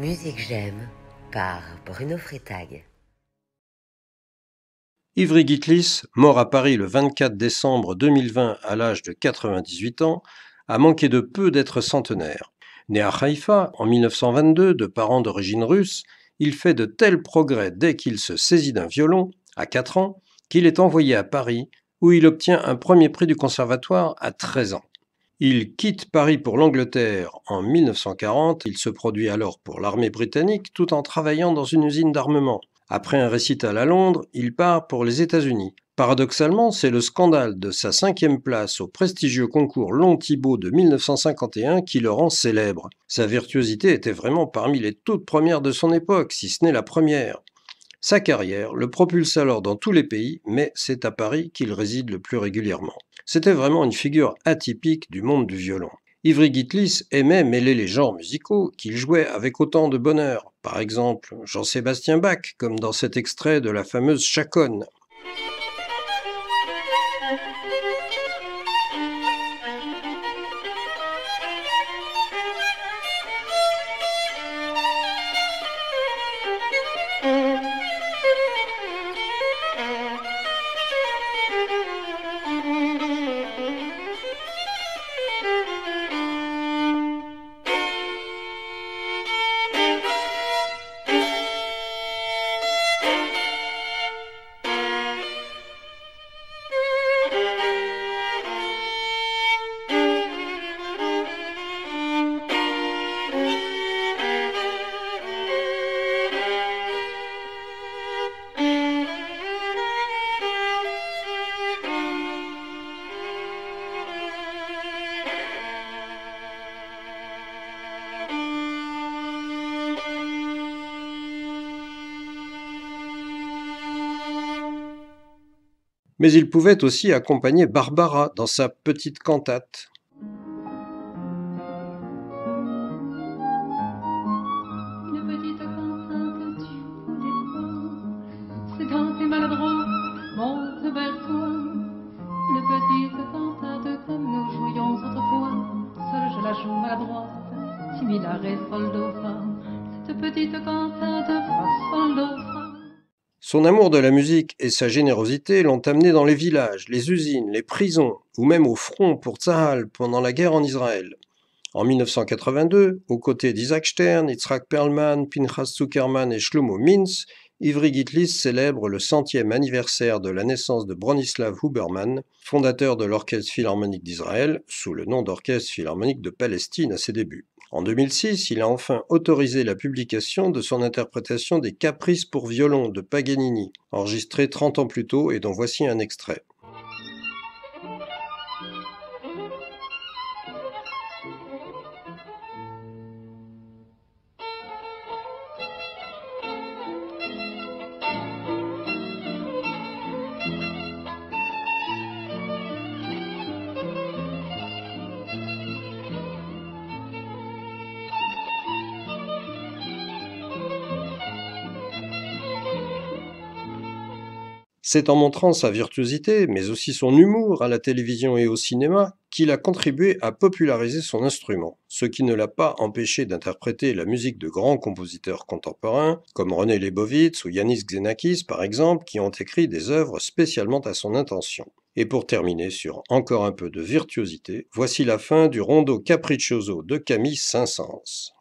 Musique j'aime par Bruno Freitag. Ivry Gitlis, mort à Paris le 24 décembre 2020 à l'âge de 98 ans, a manqué de peu d'être centenaire. Né à Haïfa en 1922 de parents d'origine russe, il fait de tels progrès dès qu'il se saisit d'un violon, à 4 ans, qu'il est envoyé à Paris, où il obtient un premier prix du conservatoire à 13 ans. Il quitte Paris pour l'Angleterre en 1940, il se produit alors pour l'armée britannique tout en travaillant dans une usine d'armement. Après un récital à Londres, il part pour les États-Unis. Paradoxalement, c'est le scandale de sa 5e place au prestigieux concours Long-Thibault de 1951 qui le rend célèbre. Sa virtuosité était vraiment parmi les toutes premières de son époque, si ce n'est la première. Sa carrière le propulse alors dans tous les pays, mais c'est à Paris qu'il réside le plus régulièrement. C'était vraiment une figure atypique du monde du violon. Ivry Gitlis aimait mêler les genres musicaux qu'il jouait avec autant de bonheur. Par exemple, Jean-Sébastien Bach, comme dans cet extrait de la fameuse Chaconne. Mais il pouvait aussi accompagner Barbara dans sa petite cantate. Une petite cantate du fond des toits, c'est quand t'es maladroit, monte vers toi. Une petite cantate comme nous jouions autrefois, seule je la joue maladroite, similare et sol do fa. Cette petite cantate fa sol do fa. Son amour de la musique et sa générosité l'ont amené dans les villages, les usines, les prisons, ou même au front pour Tzahal pendant la guerre en Israël. En 1982, aux côtés d'Isaac Stern, Yitzhak Perlman, Pinchas Zuckerman et Shlomo Mintz, Ivry Gitlis célèbre le 100e anniversaire de la naissance de Bronislaw Huberman, fondateur de l'Orchestre Philharmonique d'Israël, sous le nom d'Orchestre Philharmonique de Palestine à ses débuts. En 2006, il a enfin autorisé la publication de son interprétation des Caprices pour violon de Paganini, enregistrée 30 ans plus tôt et dont voici un extrait. C'est en montrant sa virtuosité, mais aussi son humour à la télévision et au cinéma, qu'il a contribué à populariser son instrument, ce qui ne l'a pas empêché d'interpréter la musique de grands compositeurs contemporains, comme René Leibovitz ou Yanis Xenakis par exemple, qui ont écrit des œuvres spécialement à son intention. Et pour terminer sur encore un peu de virtuosité, voici la fin du rondo capriccioso de Camille Saint-Saëns.